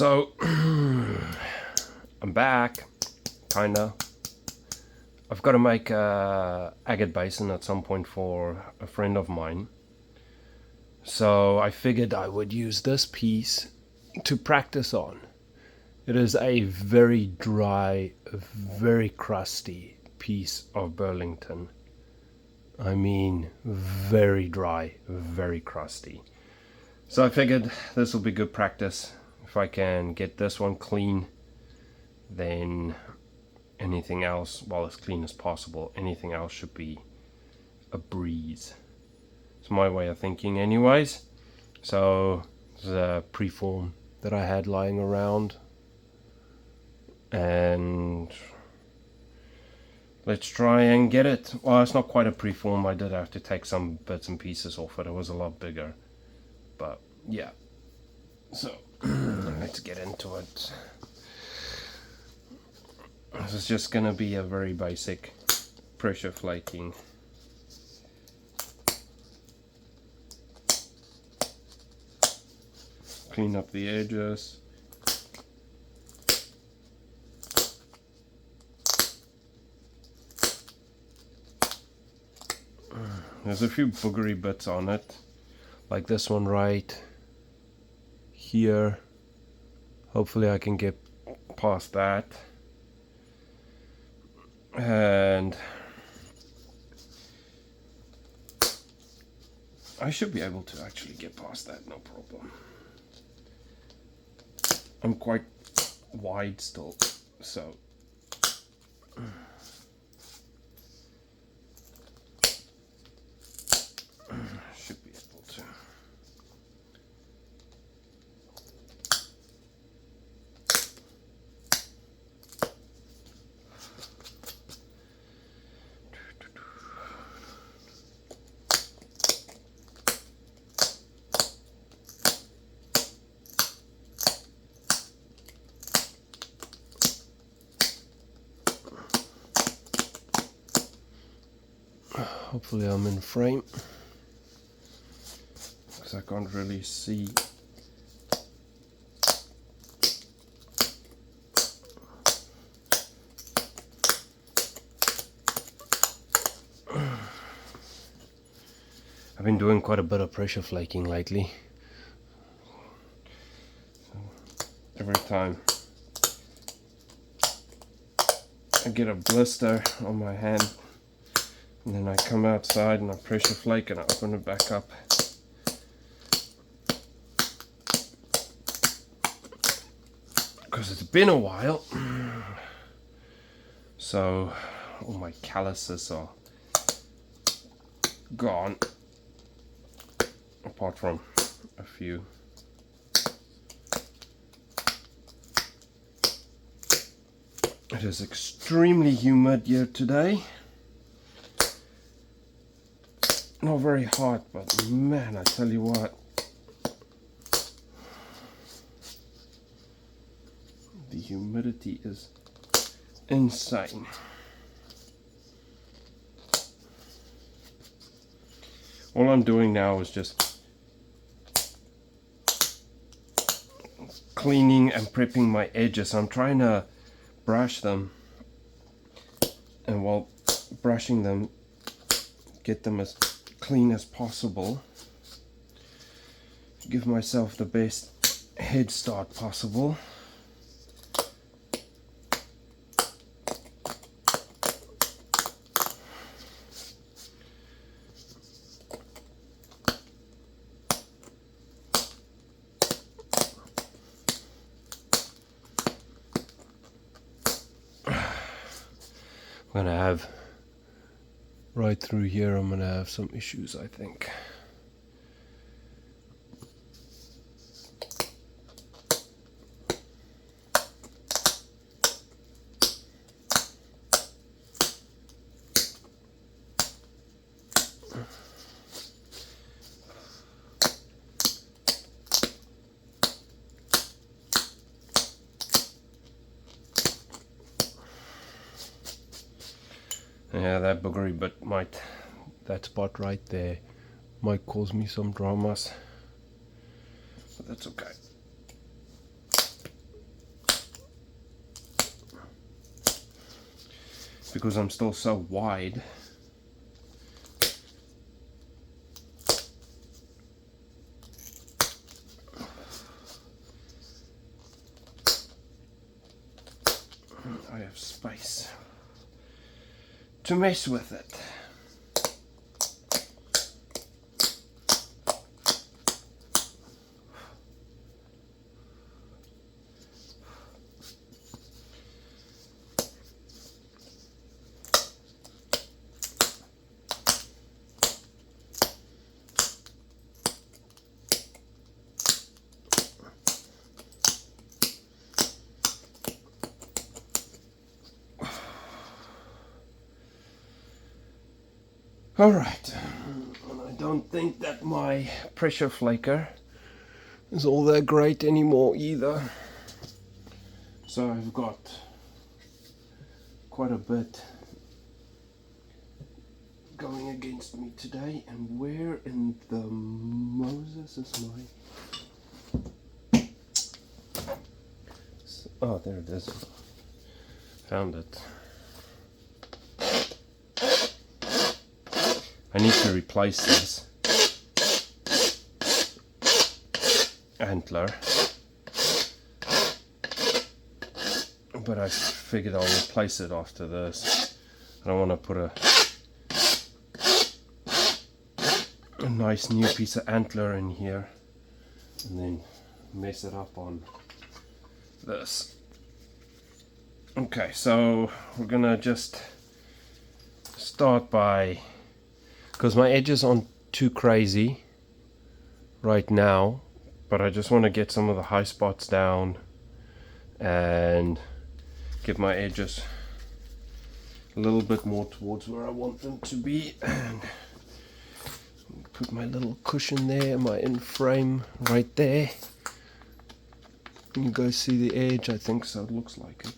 So I'm back, kinda. I've got to make a agate basin at some point for a friend of mine. So I figured I would use this piece to practice on. It is a very dry, very crusty piece of Burlington. I mean, very dry, very crusty. So I figured this will be good practice. If I can get this one clean, then anything else, well, as clean as possible, anything else should be a breeze. It's my way of thinking anyways. So the preform that I had lying around, and let's try and get it. Well, it's not quite a preform. I did have to take some bits and pieces off it. It was a lot bigger, but yeah. So let's get into it. This is just gonna be a very basic pressure flaking. Clean up the edges. There's a few boogery bits on it, like this one right here. Hopefully I can get past that. And I should be able to actually get past that, no problem. I'm quite wide still, so should be able to. Hopefully I'm in frame, because I can't really see. I've been doing quite a bit of pressure flaking lately. So every time I get a blister on my hand, and then I come outside and I pressure flake and I open it back up. Because it's been a while. So all my calluses are gone. Apart from a few. It is extremely humid here today. Not very hot, but man, I tell you what, the humidity is insane. All I'm doing now is just cleaning and prepping my edges. I'm trying to brush them, and while brushing them, get them as clean as possible. Give myself the best head start possible. I'm gonna have right through here, I'm gonna have some issues, I think. Yeah, that boogery bit that spot right there might cause me some dramas, but that's okay. because I'm still so wide. I have space to mess with it. Alright, and I don't think that my pressure flaker is all that great anymore either. So I've got quite a bit going against me today. And where in the Moses is my... Oh, there it is. Found it. I need to replace this antler, but I figured I'll replace it after this. I don't want to put a nice new piece of antler in here and then mess it up on this. Okay, so we're gonna just start by, because my edges aren't too crazy right now, but I just want to get some of the high spots down and get my edges a little bit more towards where I want them to be, and put my little cushion there, my in frame right there. You guys see the edge? I think so, it looks like it.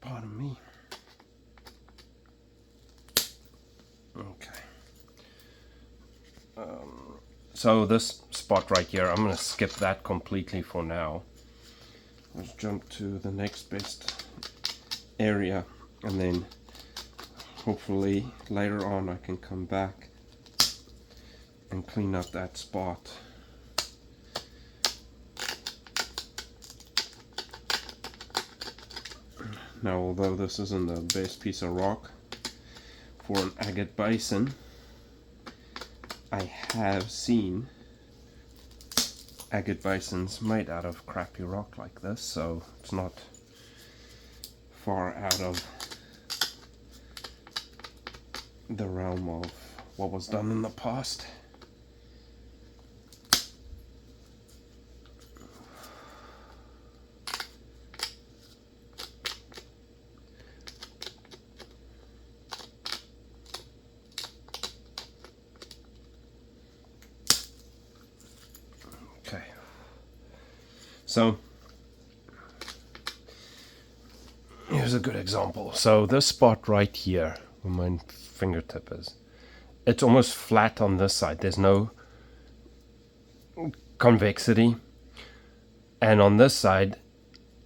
Pardon me. Okay. So this spot right here, I'm going to skip that completely for now. Let's jump to the next best area, and then hopefully later on I can come back and clean up that spot. Now, although this isn't the best piece of rock for an agate basin, I have seen agate basins made out of crappy rock like this, so it's not far out of the realm of what was done in the past. Okay, so here's a good example. So this spot right here where my fingertip is, it's almost flat on this side. There's no convexity, and on this side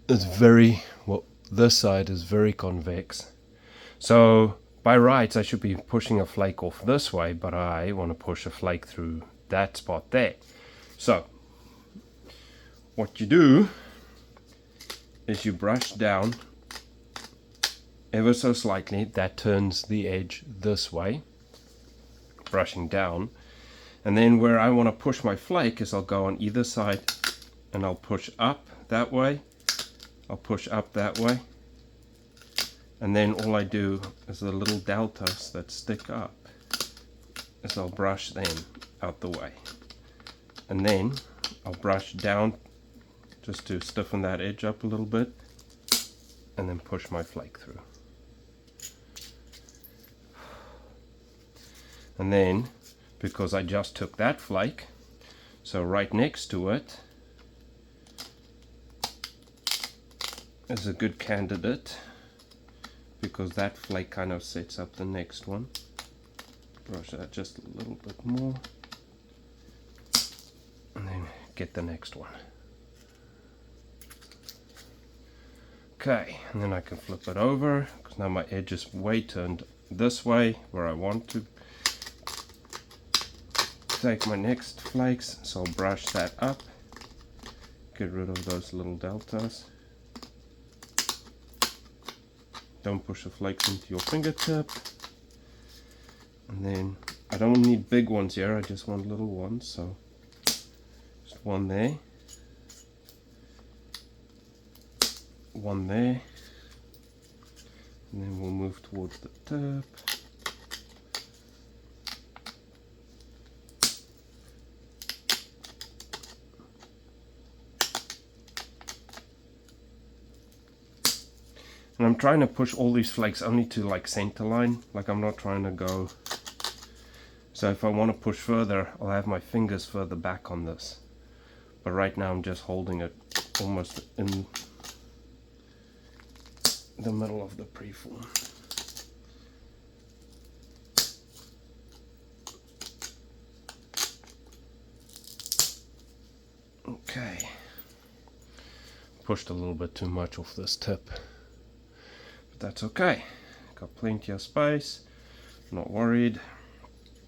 it's very, well, this side is very convex. So by rights I should be pushing a flake off this way, but I want to push a flake through that spot there. So what you do is you brush down ever so slightly. That turns the edge this way, brushing down. And then where I want to push my flake is I'll go on either side and I'll push up that way, I'll push up that way, and then all I do is the little deltas that stick up is I'll brush them out the way, and then I'll brush down just to stiffen that edge up a little bit, and then push my flake through. And then, because I just took that flake, so right next to it, is a good candidate because that flake kind of sets up the next one. Brush that just a little bit more and then get the next one. Okay, and then I can flip it over because now my edge is way turned this way where I want to take my next flakes, so I'll brush that up, get rid of those little deltas. Don't push the flakes into your fingertip. And then I don't need big ones here, I just want little ones, so just one there, one there, and then we'll move towards the tip. And I'm trying to push all these flakes only to like center line, like I'm not trying to go. So if I want to push further, I'll have my fingers further back on this. But right now I'm just holding it almost in the middle of the preform. Okay. Pushed a little bit too much off this tip. But that's okay. Got plenty of space. Not worried.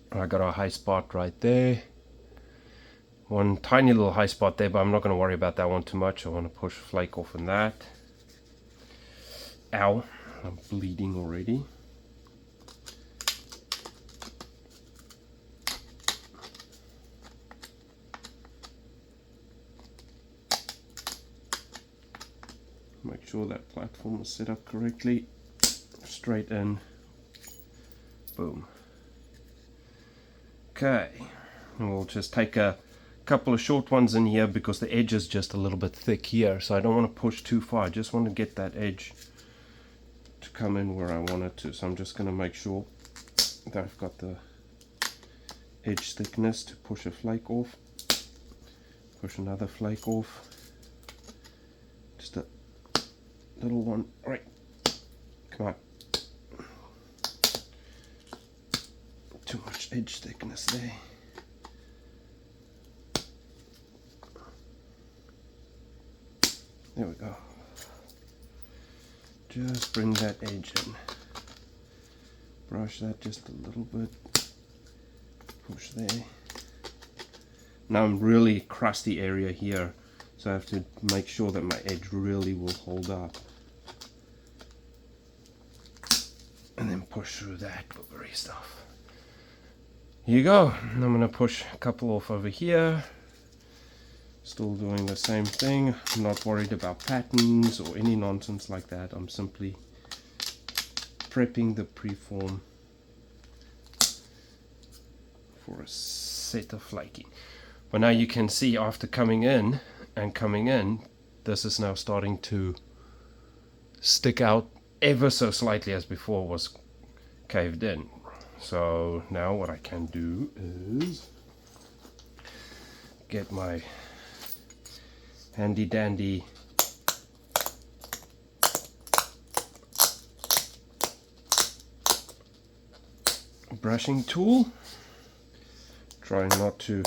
I got a high spot right there. One tiny little high spot there, but I'm not going to worry about that one too much. I want to push flake off in that. Ow, I'm bleeding already. Make sure that platform is set up correctly. Straight in. Boom. Okay, and we'll just take a couple of short ones in here because the edge is just a little bit thick here, so I don't want to push too far. I just want to get that edge to come in where I want it to. So I'm just going to make sure that I've got the edge thickness to push a flake off, push another flake off, just a little one. All right, come on. Too much edge thickness there. There we go. Just bring that edge in. Brush that just a little bit. Push there. Now I'm really crusty area here, so I have to make sure that my edge really will hold up. And then push through that rubbery stuff. Here you go. And I'm going to push a couple off over here. Still doing the same thing. I'm not worried about patterns or any nonsense like that. I'm simply prepping the preform for a set of flaking. But now you can see after coming in and coming in, this is now starting to stick out ever so slightly, as before was caved in. So now what I can do is get my handy dandy brushing tool. Try not to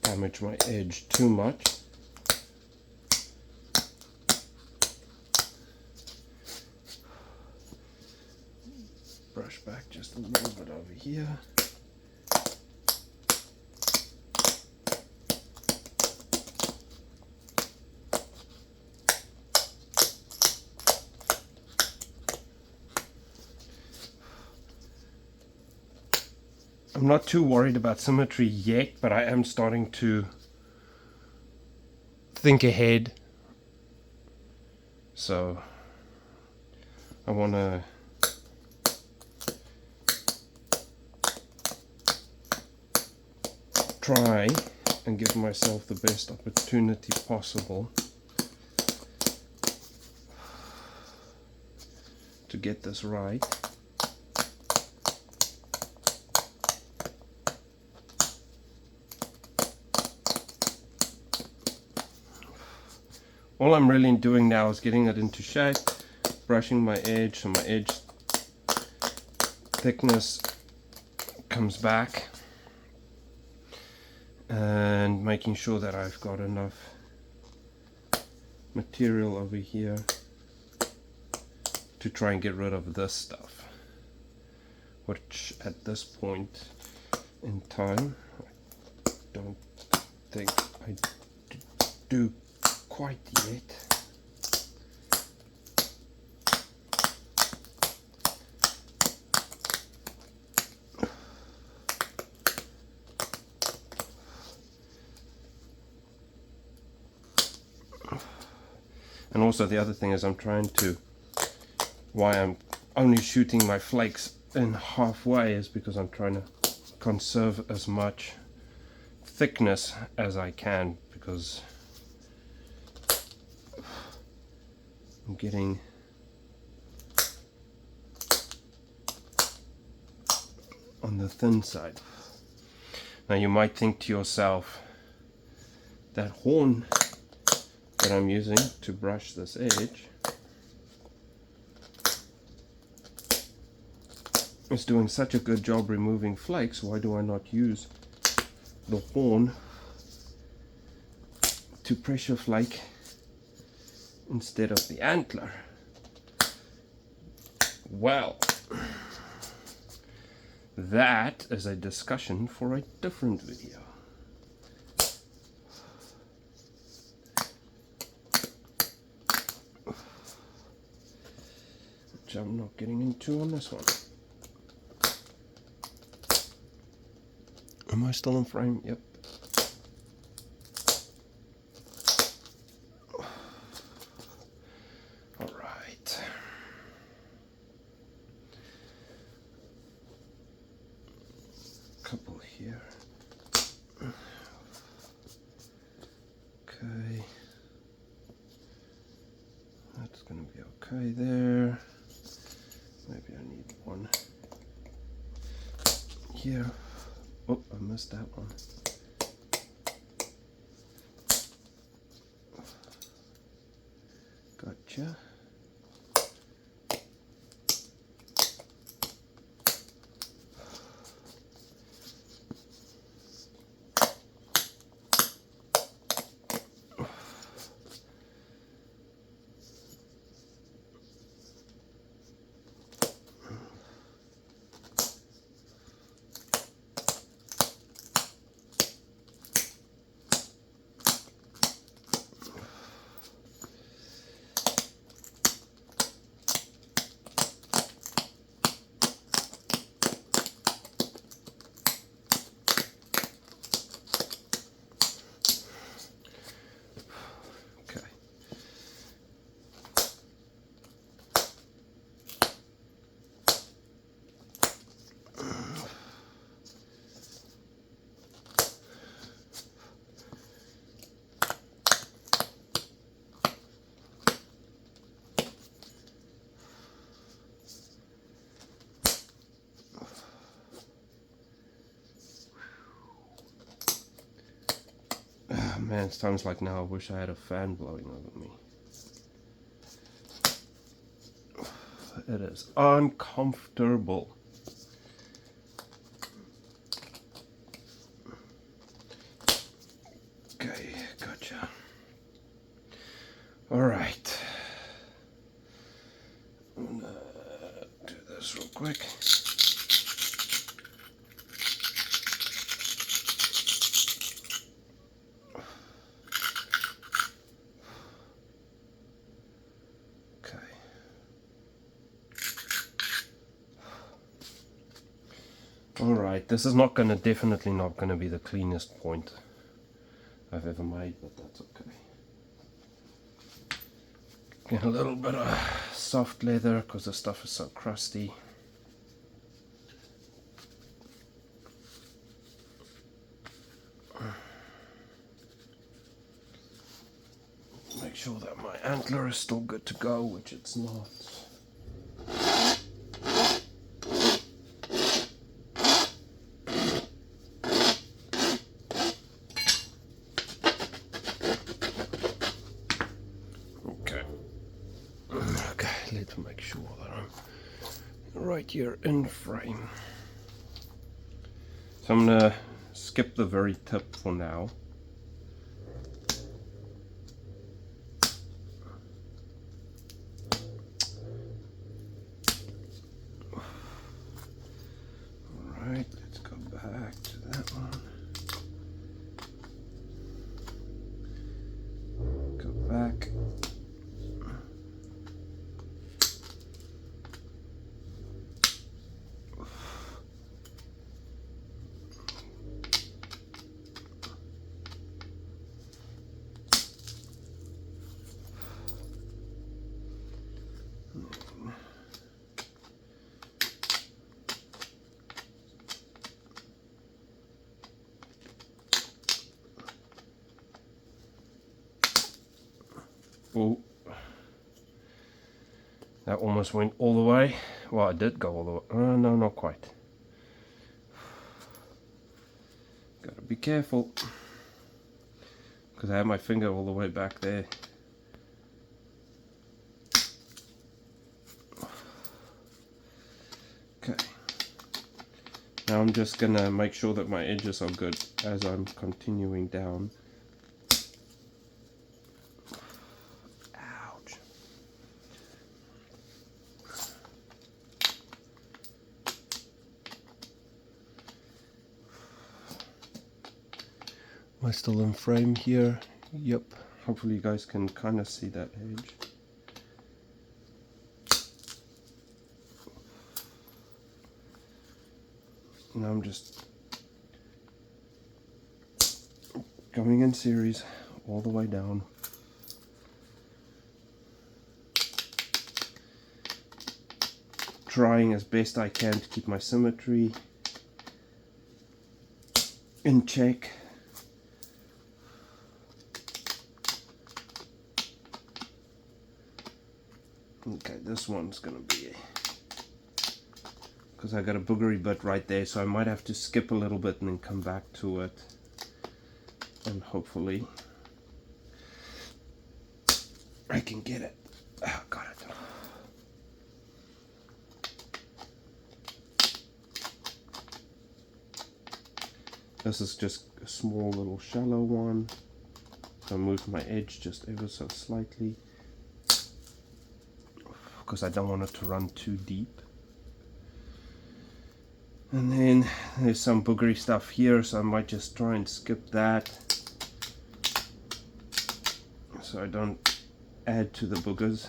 damage my edge too much. Brush back just a little bit over here. I'm not too worried about symmetry yet, but I am starting to think ahead. So I want to try and give myself the best opportunity possible to get this right. all I'm really doing now is getting it into shape, brushing my edge so my edge thickness comes back, and making sure that I've got enough material over here to try and get rid of this stuff, which at this point in time I don't think I do quite yet. And also the other thing is why I'm only shooting my flakes in halfway is because I'm trying to conserve as much thickness as I can, because I'm getting on the thin side. Now you might think to yourself, that horn that I'm using to brush this edge is doing such a good job removing flakes, why do I not use the horn to pressure flake instead of the antler? Well, that is a discussion for a different video. Which I'm not getting into on this one. Am I still in frame? Yep. All right. Couple here. Okay. That's going to be okay there. Maybe I need one here. Oh, I missed that one. Gotcha. Man, it's times like now I wish I had a fan blowing over me. It is uncomfortable. Okay, gotcha. All right. I'm gonna do this real quick. Alright, this is definitely not going to be the cleanest point I've ever made, but that's okay. Get a little bit of soft leather because the stuff is so crusty. Make sure that my antler is still good to go, which it's not. sure that I'm right here in frame. So I'm gonna skip the very tip for now. Alright, let's go back to that one. Go back. Oh, that almost went all the way. Well, it did go all the way. No, not quite. Gotta be careful, because I have my finger all the way back there. Okay. Now I'm just gonna make sure that my edges are good as I'm continuing down. Ouch. Am I still in frame here? Yep. Hopefully you guys can kind of see that edge. Now I'm just going in series all the way down. Trying as best I can to keep my symmetry in check. Okay, this one's gonna be, because I got a boogery bit right there, so I might have to skip a little bit and then come back to it, and hopefully I can get it. Oh, got it. This is just a small little shallow one, so I move my edge just ever so slightly, because I don't want it to run too deep. And then there's some boogery stuff here, so I might just try and skip that, so I don't add to the boogers.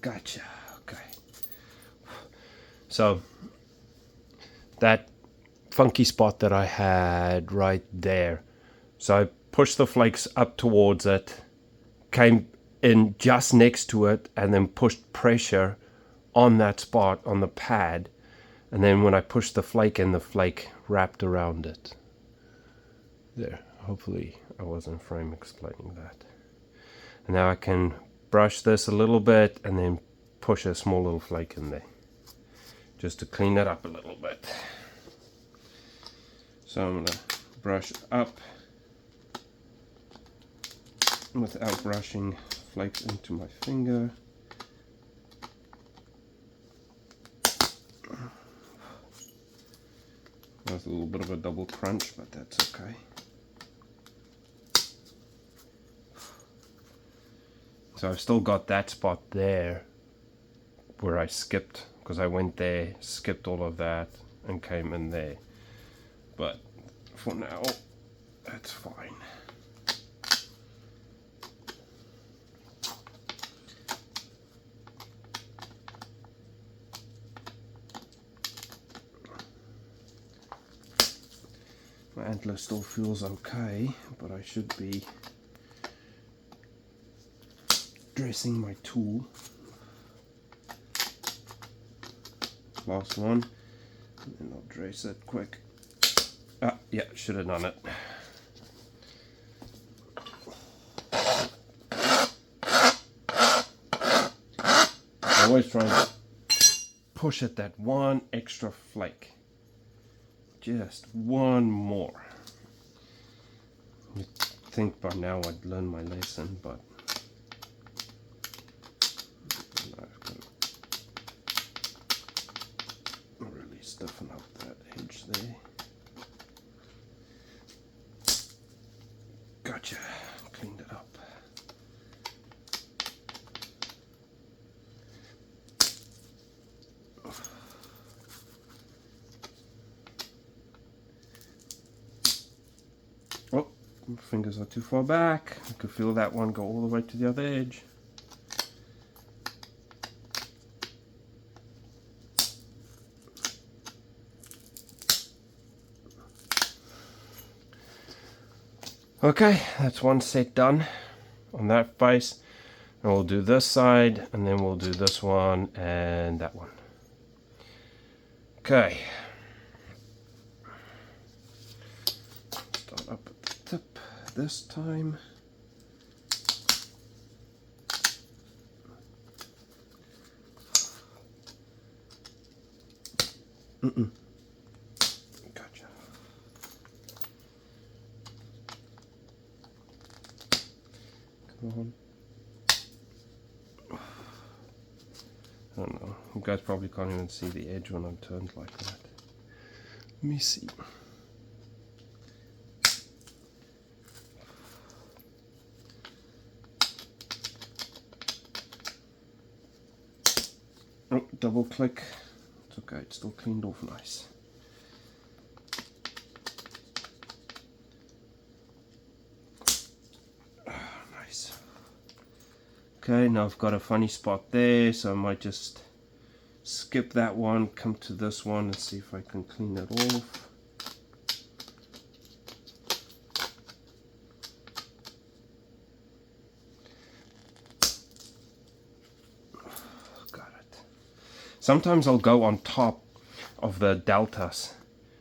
Gotcha. Okay. So that funky spot that I had right there, so I pushed the flakes up towards it, came in just next to it, and then pushed pressure on that spot on the pad, and then when I pushed the flake in, the flake wrapped around it. There, hopefully I wasn't frame explaining that. And now I can brush this a little bit and then push a small little flake in there, just to clean that up a little bit. So I'm gonna brush up without brushing flakes into my finger. That's a little bit of a double crunch, but that's okay. So I've still got that spot there where I skipped, because I went there, skipped all of that, and came in there. But for now, that's fine. My antler still feels okay, but I should be dressing my tool. Last one, and then I'll dress it quick. Ah, yeah, should have done it. I always try and push it that one extra flake. Just one more. You'd think by now I'd learn my lesson, but I've got to really stiffen up that edge there. Gotcha. Cleaned it up. Oh, my fingers are too far back. I could feel that one go all the way to the other edge. Okay, that's one set done on that face. And we'll do this side, and then we'll do this one and that one. Okay. Start up at the tip this time. Gotcha. Come on. I don't know. You guys probably can't even see the edge when I'm turned like that. Let me see. Oh, double click. It's okay, it's still cleaned off nice. Nice. Okay, now I've got a funny spot there, so I might just skip that one, come to this one and see if I can clean it off. Got it. Sometimes I'll go on top of the deltas,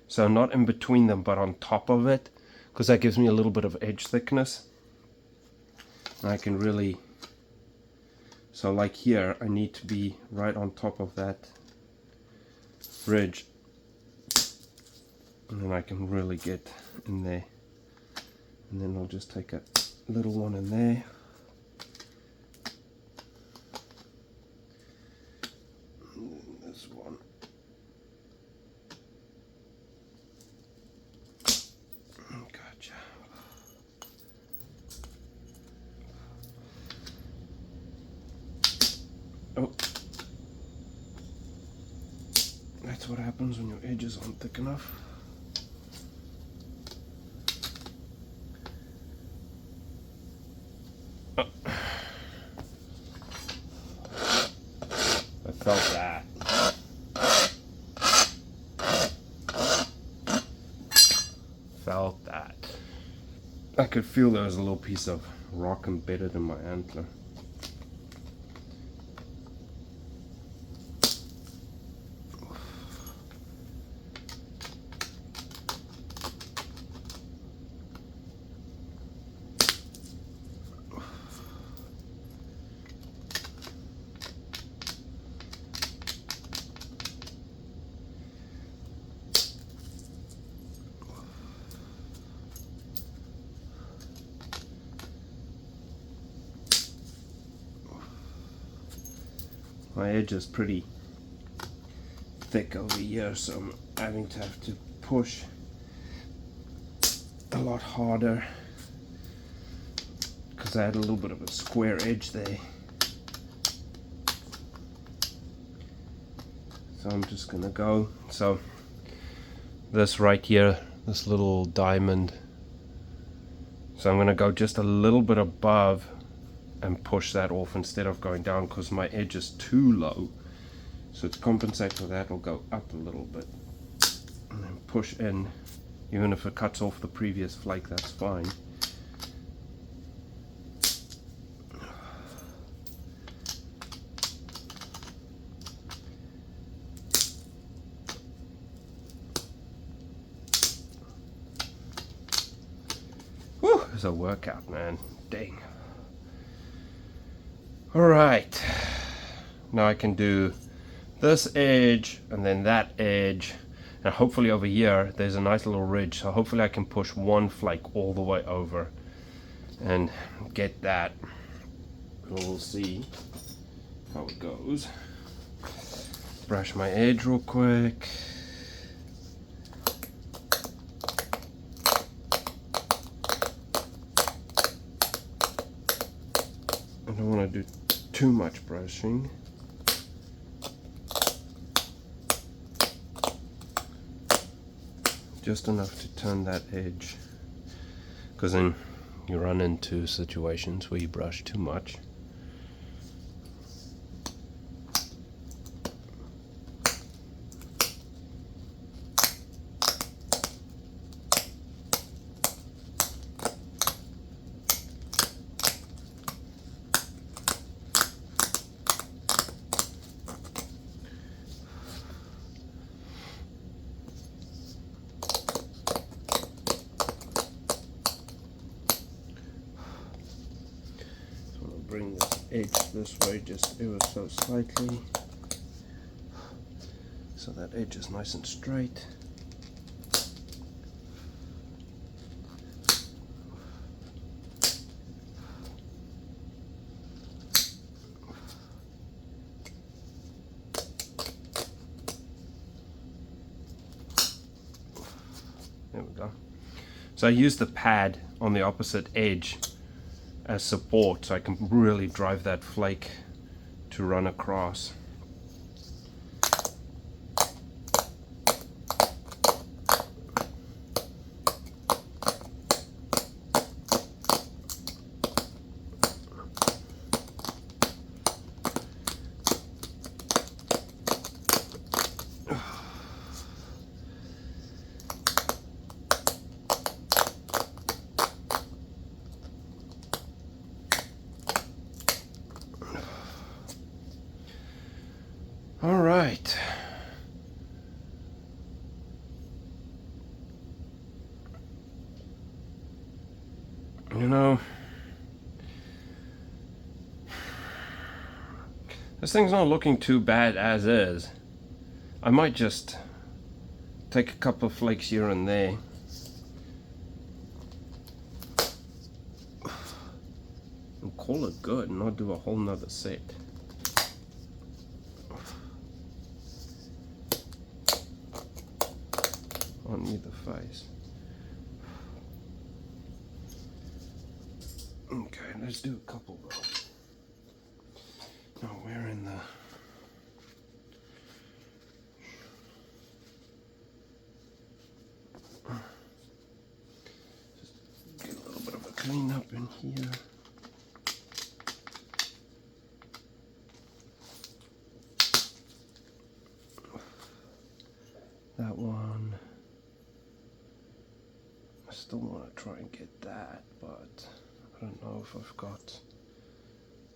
so not in between them but on top of it, because that gives me a little bit of edge thickness. And I can really, so like here I need to be right on top of that ridge, and then I can really get in there. And then I'll just take a little one in there. And then this one. Gotcha. Oh. That's what happens when your edges aren't thick enough. Oh. I felt that. Felt that. I could feel there was a little piece of rock embedded in my antler. My edge is pretty thick over here, so I'm having to push a lot harder because I had a little bit of a square edge there. So I'm just gonna go, so this right here, this little diamond, so I'm gonna go just a little bit above and push that off instead of going down, because my edge is too low. So to compensate for that, I'll go up a little bit and then push in. Even if it cuts off the previous flake, that's fine. Whew, it's a workout, man. Dang. Alright, now I can do this edge and then that edge, and hopefully over here there's a nice little ridge, so hopefully I can push one flake all the way over and get that. We'll see how it goes. Brush my edge real quick. I don't want to do too much brushing. Just enough to turn that edge, because then you run into situations where you brush too much. Bring this edge this way just ever so slightly, so that edge is nice and straight. There we go. So I use the pad on the opposite edge as support, so I can really drive that flake to run across. All right. You know, this thing's not looking too bad as is. I might just take a couple of flakes here and there. And call it good and not do a whole nother set. On either face. Okay, let's do a couple though. Now we're in the just get a little bit of a clean up in here. That one. I still want to try and get that, but I don't know if I've got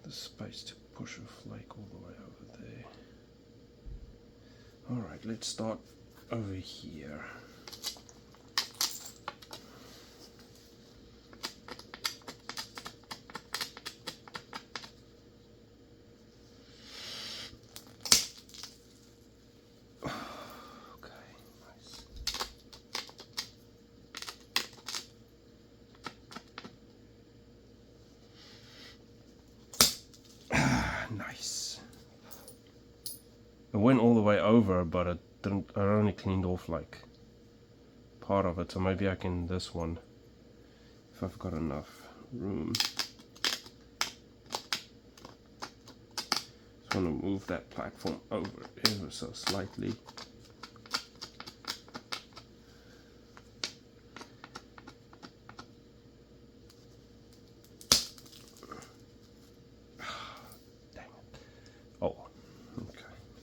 the space to push a flake all the way over there. Alright, let's start over here. Nice. It went all the way over, but it didn't. I only cleaned off like part of it, so maybe I can this one if I've got enough room. Just want to move that platform over ever so slightly.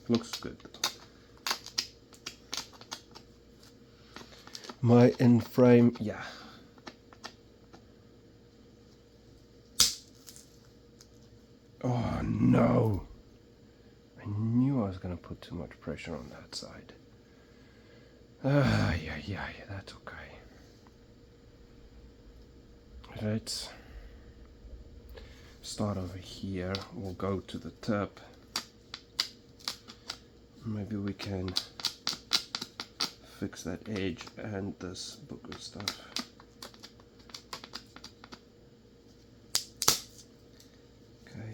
Looks good. My in frame, yeah. Oh no! I knew I was going to put too much pressure on that side. Yeah, that's okay. Let's start over here. We'll go to the tip. maybe we can fix that edge and this booger stuff. Okay.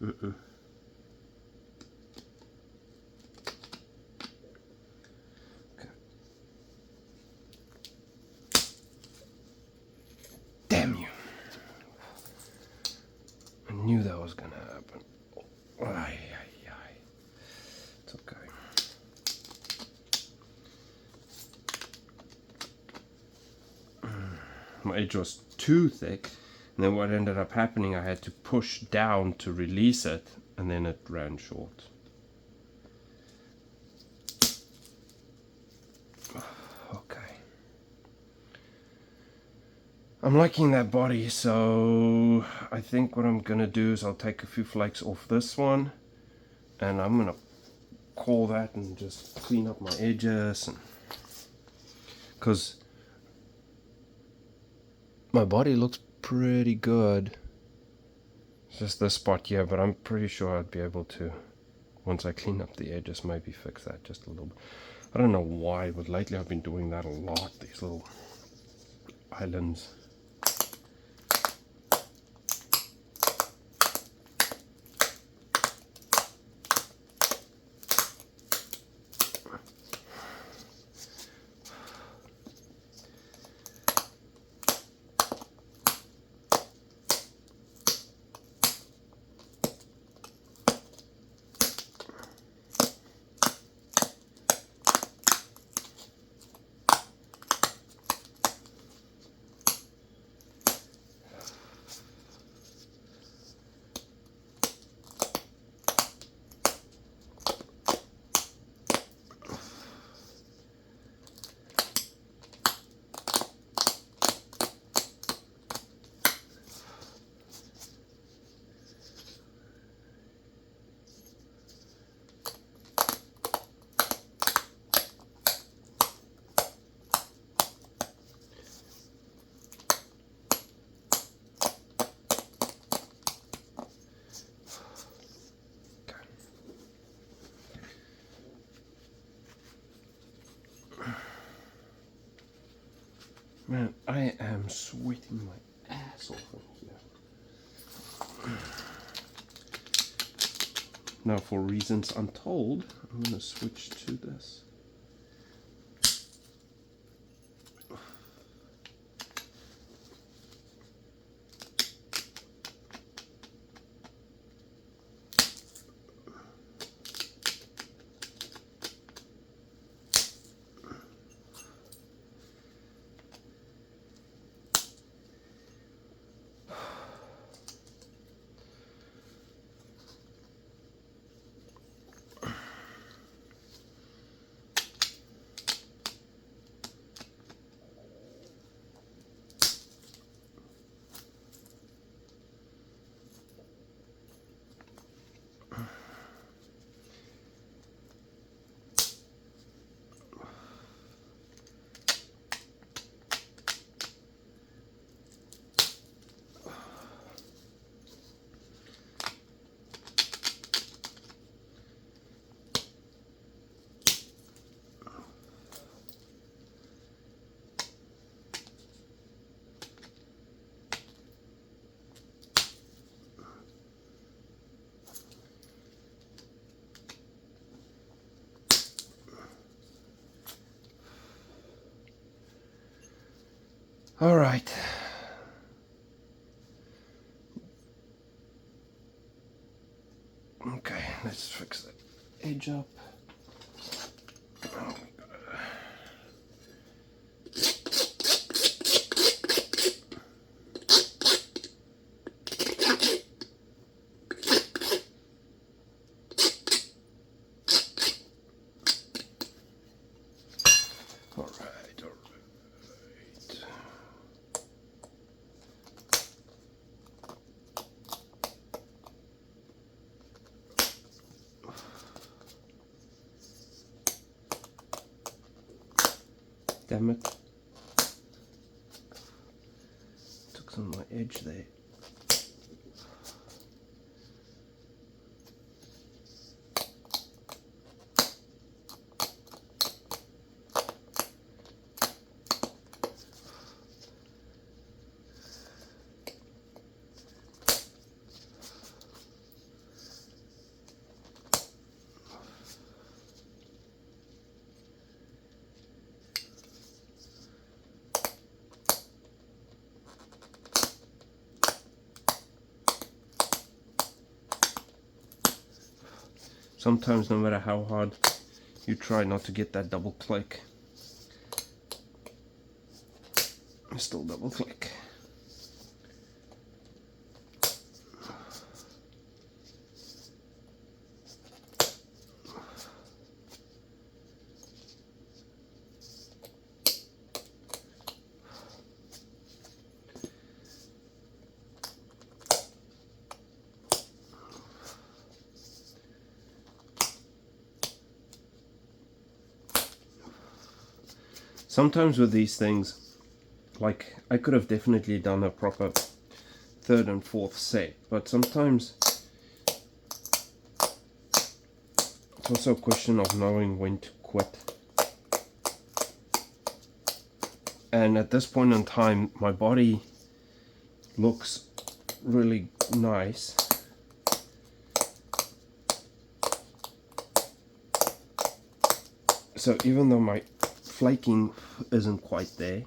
Okay. Damn you. I knew that was gonna happen. It's okay. My edge was too thick, and then what ended up happening, I had to push down to release it, and then it ran short. Okay. I'm liking that body, so I think what I'm gonna do is I'll take a few flakes off this one, and I'm gonna call that and just clean up my edges, and because my body looks pretty good. It's just this spot here, but I'm pretty sure I'd be able to, once I clean up the edges, maybe fix that just a little bit. I don't know why, but lately I've been doing that a lot, these little islands. Man, I am sweating my ass off in here. Now, for reasons untold, I'm going to switch to this. All right. Okay, let's fix that edge up. Oh, all right. Damn it. Took some of my edge there. Sometimes, no matter how hard you try not to get that double click, you still double click. Sometimes with these things, like I could have definitely done a proper third and fourth set, but sometimes it's also a question of knowing when to quit. And at this point in time, my body looks really nice. So even though my flaking isn't quite there,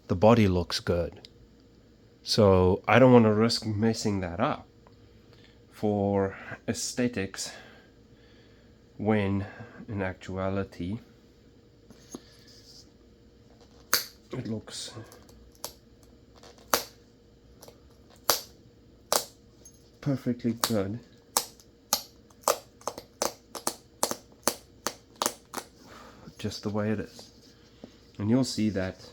the body looks good. So I don't want to risk messing that up for aesthetics when in actuality it looks perfectly good. Just the way it is. And you'll see that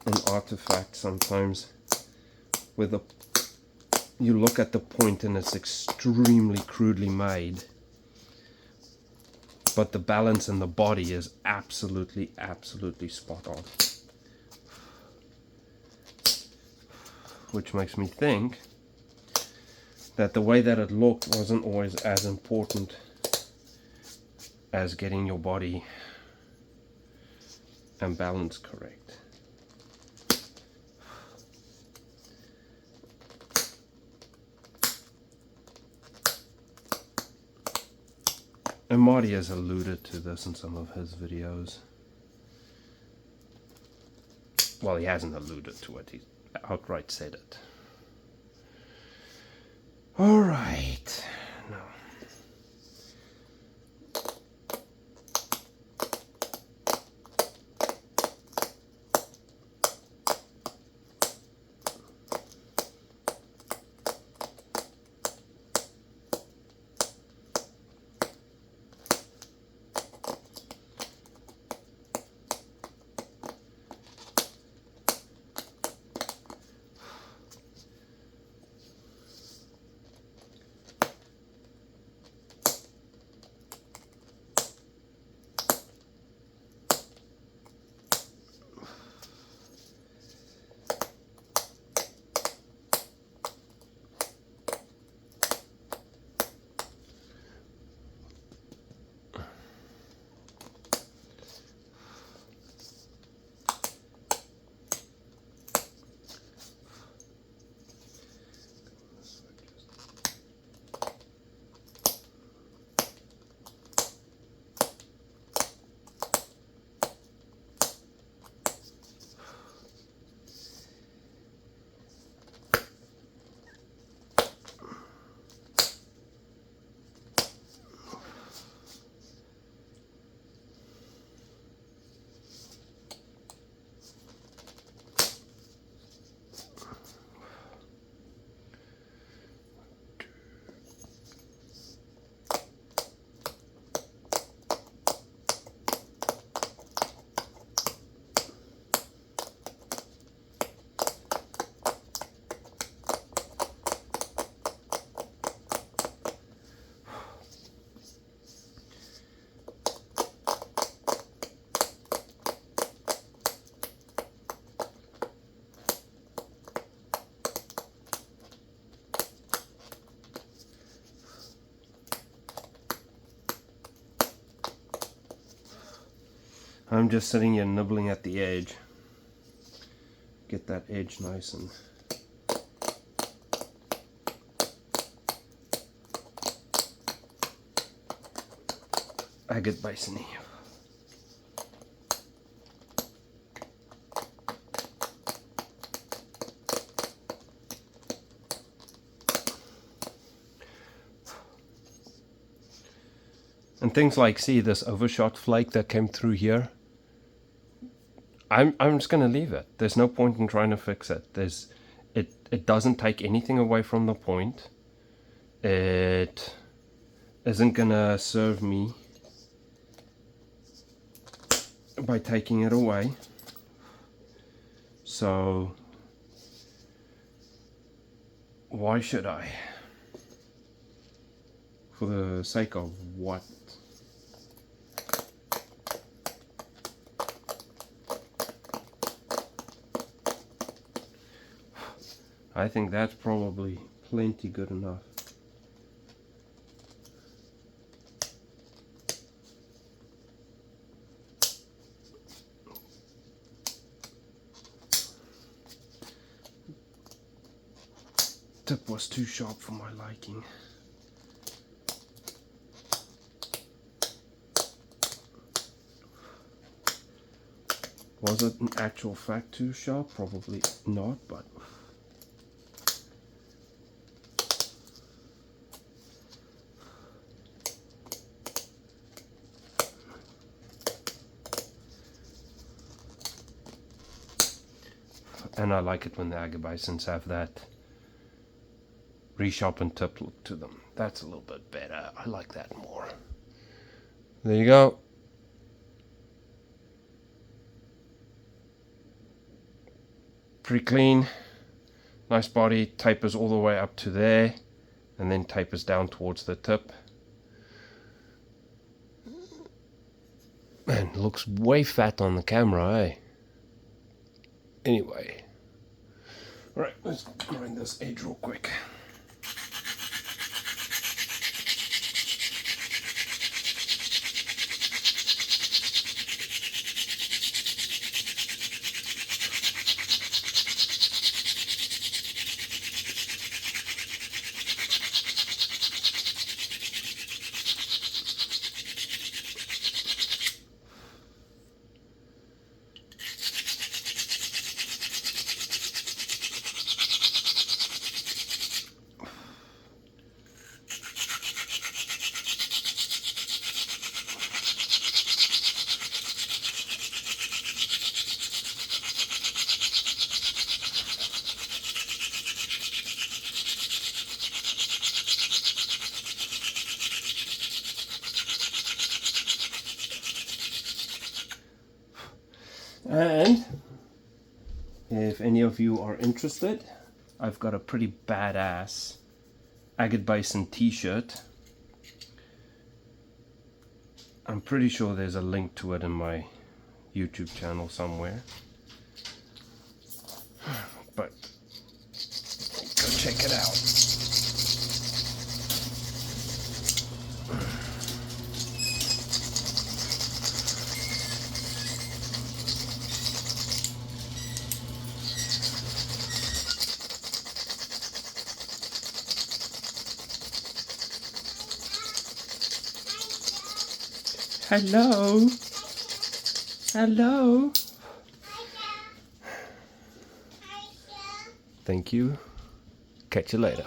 an artifact sometimes with a, you look at the point and it's extremely crudely made, but the balance in the body is absolutely spot on. Which makes me think that the way that it looked wasn't always as important as getting your body and balance correct. And Marty has alluded to this in some of his videos. Well, he hasn't alluded to it, he outright said it. Alright, now I'm just sitting here nibbling at the edge. Get that edge nice and agate basin-y. And things like, see this overshot flake that came through here? I'm just going to leave it. There's no point in trying to fix it. It doesn't take anything away from the point. It isn't going to serve me by taking it away. So why should I? For the sake of what? I think that's probably plenty good enough. Tip was too sharp for my liking. Was it in actual fact too sharp? Probably not, but and I like it when the agate basins have that resharpened tip look to them. That's a little bit better. I like that more. There you go. Pretty clean. Nice body. Tapers all the way up to there and then tapers down towards the tip. Man, looks way fat on the camera, eh? Anyway. Alright, let's grind this edge real quick. And if any of you are interested, I've got a pretty badass agate basin t-shirt. I'm pretty sure there's a link to it in my YouTube channel somewhere, but go check it out. Hello. Hello. Thank you. Catch you later.